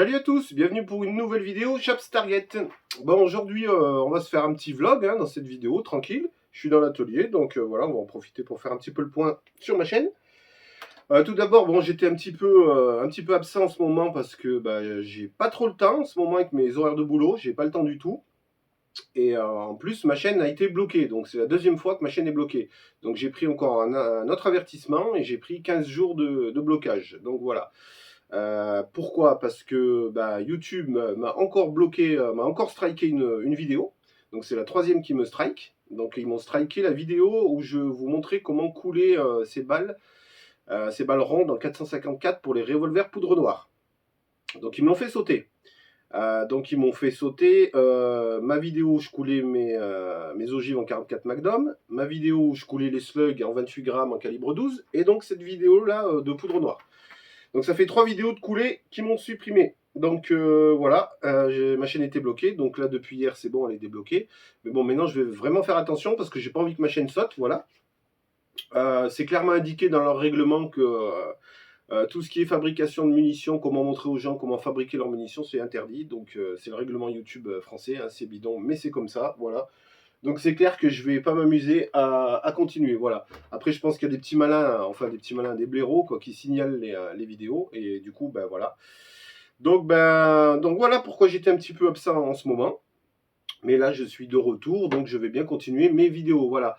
Salut à tous, bienvenue pour une nouvelle vidéo Chaps Target. Bon, aujourd'hui on va se faire un petit vlog dans cette vidéo, tranquille. Je suis dans l'atelier, donc voilà, on va en profiter pour faire un petit peu le point sur ma chaîne. Tout d'abord, bon, j'étais un petit peu absent en ce moment parce que j'ai pas trop le temps en ce moment avec mes horaires de boulot, j'ai pas le temps du tout. Et en plus, ma chaîne a été bloquée, donc c'est la deuxième fois que ma chaîne est bloquée. Donc j'ai pris encore un autre avertissement et j'ai pris 15 jours de blocage. Donc voilà. Pourquoi? Parce que YouTube m'a encore bloqué, m'a encore striké une vidéo. Donc c'est la troisième qui me strike. Donc ils m'ont striké la vidéo où je vous montrais comment couler ces balles rondes en 454 pour les revolvers poudre noire. Donc ils m'ont fait sauter. Ma vidéo où je coulais mes ogives en 44 Magnum, ma vidéo où je coulais les slugs en 28 grammes en calibre 12, et donc cette vidéo là de poudre noire. Donc ça fait 3 vidéos de coulées qui m'ont supprimé. Donc voilà, ma chaîne était bloquée. Donc là depuis hier c'est bon, elle est débloquée. Mais bon, maintenant je vais vraiment faire attention parce que j'ai pas envie que ma chaîne saute. Voilà. C'est clairement indiqué dans leur règlement que tout ce qui est fabrication de munitions, comment montrer aux gens comment fabriquer leurs munitions, c'est interdit. Donc c'est le règlement YouTube français, hein, c'est bidon, mais c'est comme ça. Voilà. Donc c'est clair que je vais pas m'amuser à continuer, voilà. Après je pense qu'il y a des petits malins, des blaireaux quoi, qui signalent les vidéos, et du coup voilà. Donc voilà pourquoi j'étais un petit peu absent en ce moment. Mais là je suis de retour, donc je vais bien continuer mes vidéos, voilà.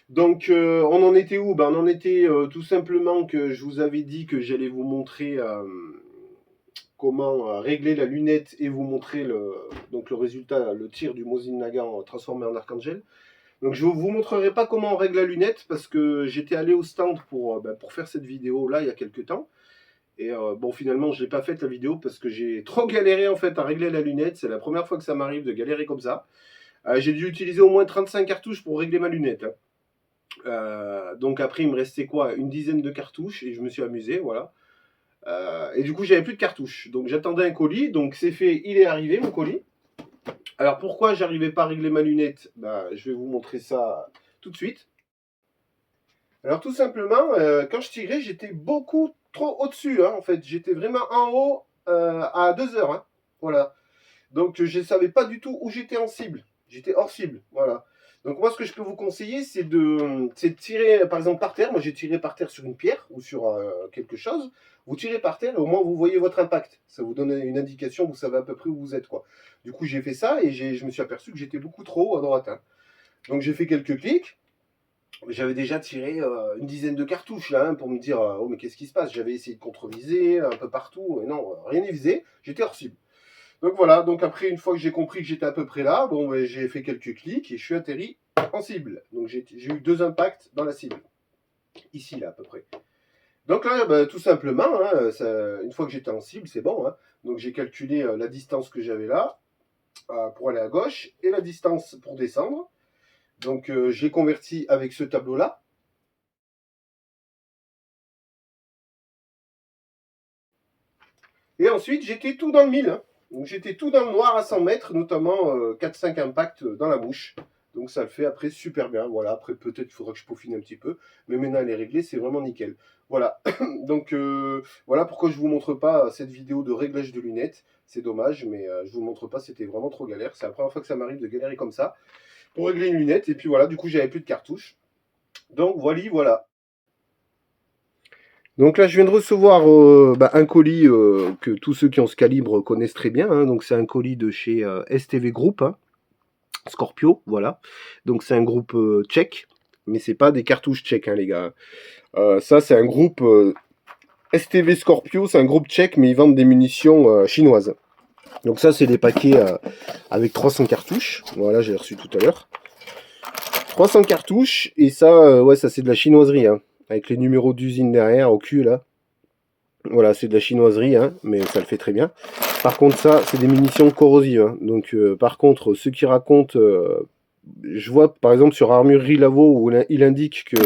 Donc on en était où? On en était tout simplement que je vous avais dit que j'allais vous montrer comment régler la lunette et vous montrer le résultat, le tir du Mosin Nagant transformé en Archangel. Donc je ne vous montrerai pas comment on règle la lunette parce que j'étais allé au stand pour faire cette vidéo là il y a quelques temps. Et bon, finalement je ne l'ai pas faite la vidéo parce que j'ai trop galéré en fait à régler la lunette. C'est la première fois que ça m'arrive de galérer comme ça. J'ai dû utiliser au moins 35 cartouches pour régler ma lunette. Donc après il me restait quoi, une dizaine de cartouches et je me suis amusé, voilà. Et du coup j'avais plus de cartouches. Donc j'attendais un colis, donc c'est fait, il est arrivé mon colis. Alors pourquoi j'arrivais pas à régler ma lunette? Je vais vous montrer ça tout de suite. Alors tout simplement, quand je tirais, j'étais beaucoup trop au-dessus, en fait. J'étais vraiment en haut à 2 heures. Hein. Voilà. Donc je ne savais pas du tout où j'étais en cible. J'étais hors cible. Voilà. Donc moi ce que je peux vous conseiller, c'est de tirer par exemple par terre. Moi j'ai tiré par terre sur une pierre ou sur quelque chose. Vous tirez par terre et au moins vous voyez votre impact. Ça vous donne une indication, vous savez à peu près où vous êtes, quoi. Du coup j'ai fait ça et je me suis aperçu que j'étais beaucoup trop haut à droite. Hein. Donc j'ai fait quelques clics. J'avais déjà tiré une dizaine de cartouches là, pour me dire oh mais qu'est-ce qui se passe. J'avais essayé de contre-viser un peu partout, et non, rien n'est visé, j'étais hors cible. Donc voilà, donc après une fois que j'ai compris que j'étais à peu près là, j'ai fait quelques clics et je suis atterri en cible. Donc j'ai eu 2 impacts dans la cible, ici là à peu près. Donc là, tout simplement, une fois que j'étais en cible, c'est bon. Hein. Donc j'ai calculé la distance que j'avais là pour aller à gauche et la distance pour descendre. Donc j'ai converti avec ce tableau-là. Et ensuite, j'étais tout dans le mille. Hein. Donc j'étais tout dans le noir à 100 mètres, notamment 4-5 impacts dans la mouche. Donc ça le fait après super bien. Voilà, après peut-être qu'il faudra que je peaufine un petit peu. Mais maintenant elle est réglée, c'est vraiment nickel. Voilà. Donc voilà pourquoi je vous montre pas cette vidéo de réglage de lunettes. C'est dommage, mais je vous montre pas, c'était vraiment trop galère. C'est la première fois que ça m'arrive de galérer comme ça pour régler une lunette. Et puis voilà, du coup j'avais plus de cartouches. Donc voilà. Donc là, je viens de recevoir un colis que tous ceux qui ont ce calibre connaissent très bien. Hein. Donc c'est un colis de chez STV Group, hein, Scorpio, voilà. Donc c'est un groupe tchèque, mais c'est pas des cartouches tchèques, hein, les gars. Ça, c'est un groupe STV Scorpio, c'est un groupe tchèque, mais ils vendent des munitions chinoises. Donc ça, c'est des paquets avec 300 cartouches. Voilà, j'ai reçu tout à l'heure. 300 cartouches, et ça, ouais, ça c'est de la chinoiserie, hein, avec les numéros d'usine derrière, au cul, là. Voilà, c'est de la chinoiserie, hein, mais ça le fait très bien. Par contre, ça, c'est des munitions corrosives. Hein. Donc, par contre, ceux qui racontent... je vois, par exemple, sur Armurerie Lavo, où il indique que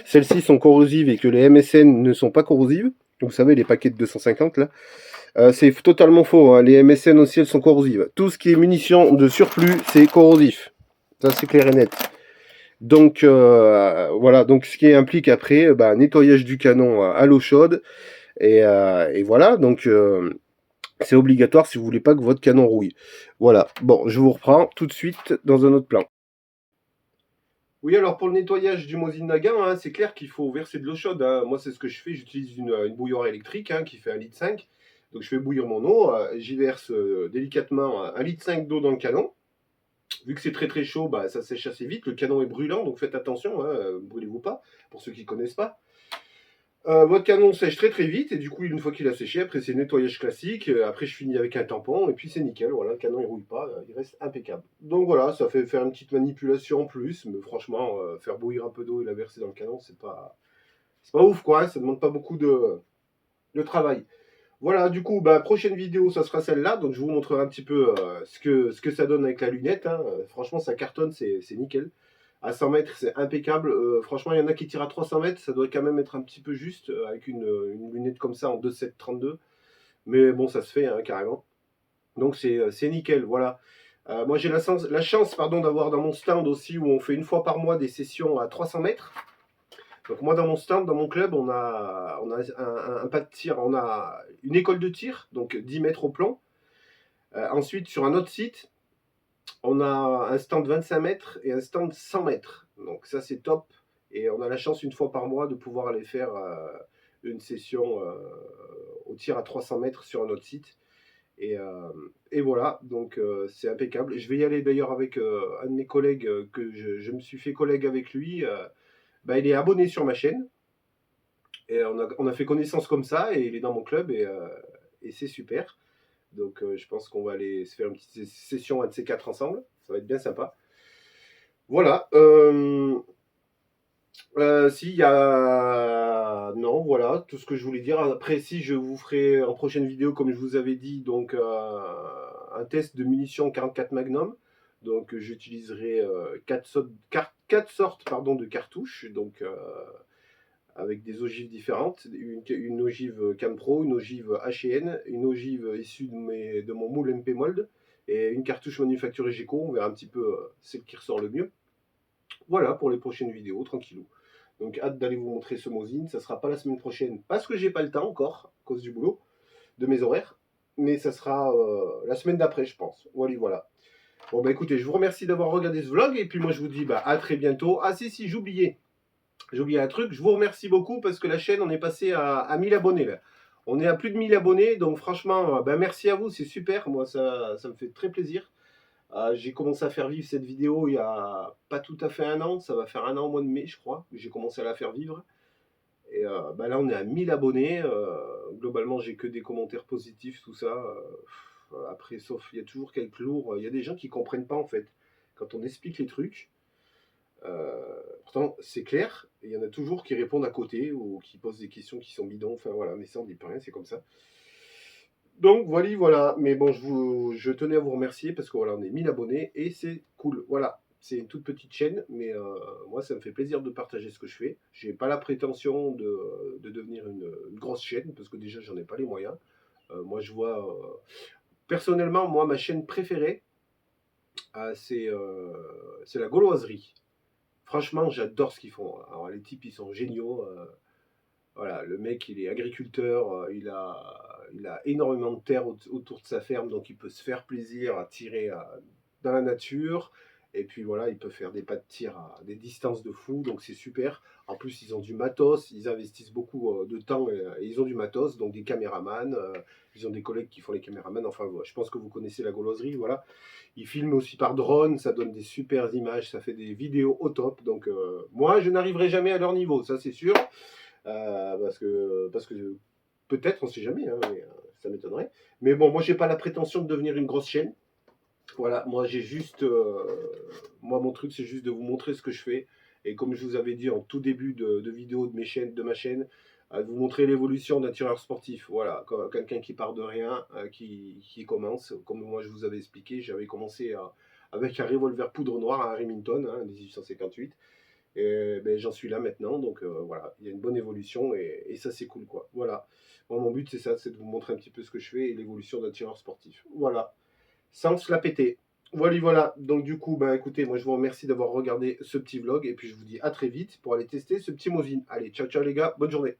celles-ci sont corrosives et que les MSN ne sont pas corrosives. Vous savez, les paquets de 250, là. C'est totalement faux. Hein. Les MSN aussi, elles sont corrosives. Tout ce qui est munitions de surplus, c'est corrosif. Ça, c'est clair et net. Donc, voilà. Donc, ce qui implique après, nettoyage du canon à l'eau chaude. Et voilà, donc C'est obligatoire si vous voulez pas que votre canon rouille. Voilà, bon, je vous reprends tout de suite dans un autre plan. Oui, alors pour le nettoyage du Mosin Nagant, hein, c'est clair qu'il faut verser de l'eau chaude, hein. Moi, c'est ce que je fais. J'utilise une bouilloire électrique, hein, qui fait 1,5 litre. Donc, je fais bouillir mon eau. J'y verse délicatement 1,5 litre d'eau dans le canon. Vu que c'est très très chaud, bah, ça sèche assez vite. Le canon est brûlant, donc faites attention, hein, brûlez-vous pas, pour ceux qui ne connaissent pas. Votre canon sèche très très vite, et du coup, une fois qu'il a séché, après c'est nettoyage classique. Après, je finis avec un tampon, et puis c'est nickel. Voilà, le canon il rouille pas, il reste impeccable. Donc voilà, ça fait faire une petite manipulation en plus, mais franchement, faire bouillir un peu d'eau et la verser dans le canon, c'est pas ouf quoi, hein, ça demande pas beaucoup de travail. Voilà, du coup, bah, prochaine vidéo, ça sera celle-là. Donc, je vous montrerai un petit peu ce que ça donne avec la lunette, hein. Franchement, ça cartonne, c'est nickel. À 100 mètres, c'est impeccable. Franchement, il y en a qui tirent à 300 mètres. Ça doit quand même être un petit peu juste avec une lunette comme ça en 2,732. Mais bon, ça se fait, hein, carrément. Donc, c'est nickel. Voilà. Moi, j'ai la chance pardon, d'avoir dans mon stand aussi où on fait une fois par mois des sessions à 300 mètres. Donc moi dans mon stand, dans mon club, on a un pas de tir, on a une école de tir, donc 10 mètres au plomb. Ensuite, sur un autre site, on a un stand 25 mètres et un stand 100 mètres. Donc ça c'est top. Et on a la chance une fois par mois de pouvoir aller faire une session au tir à 300 mètres sur un autre site. Et, euh, et voilà, donc c'est impeccable. Je vais y aller d'ailleurs avec un de mes collègues que je me suis fait collègue avec lui. Bah, il est abonné sur ma chaîne. Et on a fait connaissance comme ça, et il est dans mon club, et c'est super. Donc je pense qu'on va aller se faire une petite session, un de ces quatre ensemble. Ça va être bien sympa. Voilà. Si, il y a. Non, voilà, tout ce que je voulais dire. Après, si, je vous ferai en prochaine vidéo, comme je vous avais dit, donc un test de munitions 44 Magnum. Donc j'utiliserai 4 sortes pardon, de cartouches. Donc avec des ogives différentes, une ogive Campro, une ogive H&N, une ogive issue de mon moule MP Mold, et une cartouche manufacturée Geco. On verra un petit peu celle qui ressort le mieux. Voilà pour les prochaines vidéos, tranquillou. Donc hâte d'aller vous montrer ce Mosin. Ça sera pas la semaine prochaine parce que j'ai pas le temps encore, à cause du boulot, de mes horaires. Mais ça sera la semaine d'après, je pense. Voilà, voilà. Bon bah écoutez, je vous remercie d'avoir regardé ce vlog, et puis moi je vous dis bah à très bientôt. Ah si, j'oubliais. J'ai oublié un truc, je vous remercie beaucoup parce que la chaîne, on est passé à 1000 abonnés là. On est à plus de 1000 abonnés, donc franchement, ben merci à vous, c'est super. Moi, ça me fait très plaisir. J'ai commencé à faire vivre cette vidéo il y a pas tout à fait un an, ça va faire un an au mois de mai, je crois, que j'ai commencé à la faire vivre. Et ben là, on est à 1000 abonnés. Globalement, j'ai que des commentaires positifs, tout ça. Après, sauf, il y a toujours quelques lourds. Il y a des gens qui comprennent pas en fait quand on explique les trucs. Pourtant, c'est clair, et il y en a toujours qui répondent à côté ou qui posent des questions qui sont bidons. Enfin voilà, mais ça, on dit pas rien, c'est comme ça. Donc voilà, voilà. Mais bon, je tenais à vous remercier parce que voilà, on est 1000 abonnés et c'est cool. Voilà, c'est une toute petite chaîne, mais moi, ça me fait plaisir de partager ce que je fais. J'ai pas la prétention de devenir une grosse chaîne parce que déjà, j'en ai pas les moyens. Moi, je vois. Personnellement, moi, ma chaîne préférée, c'est la gauloiserie. Franchement, j'adore ce qu'ils font. Alors, les types, ils sont géniaux. Voilà, le mec, il est agriculteur, il a énormément de terre autour de sa ferme, donc il peut se faire plaisir à tirer dans la nature. Et puis voilà, il peut faire des pas de tir à des distances de fou, donc c'est super. En plus, ils ont du matos, ils investissent beaucoup de temps, et ils ont du matos, donc des caméramans. Ils ont des collègues qui font les caméramans. Enfin, voilà, je pense que vous connaissez la gauloiserie, voilà. Ils filment aussi par drone, ça donne des super images, ça fait des vidéos au top. Donc moi, je n'arriverai jamais à leur niveau, ça c'est sûr. Parce que peut-être, on ne sait jamais, hein, mais, ça m'étonnerait. Mais bon, moi, j'ai pas la prétention de devenir une grosse chaîne. Voilà, moi, j'ai juste. Moi, mon truc, c'est juste de vous montrer ce que je fais. Et comme je vous avais dit en tout début de vidéo de ma chaîne, de vous montrer l'évolution d'un tireur sportif. Voilà, quelqu'un qui part de rien, qui commence. Comme moi, je vous avais expliqué, j'avais commencé avec un revolver poudre noire, un Remington, hein, 1858. Et ben, j'en suis là maintenant, donc voilà, il y a une bonne évolution, et ça c'est cool quoi. Voilà. Moi, mon but c'est ça, c'est de vous montrer un petit peu ce que je fais et l'évolution d'un tireur sportif. Voilà. Sans se la péter. Voilà, voilà. Donc du coup, bah écoutez, moi je vous remercie d'avoir regardé ce petit vlog, et puis je vous dis à très vite pour aller tester ce petit Mosin. Allez, ciao ciao les gars, bonne journée.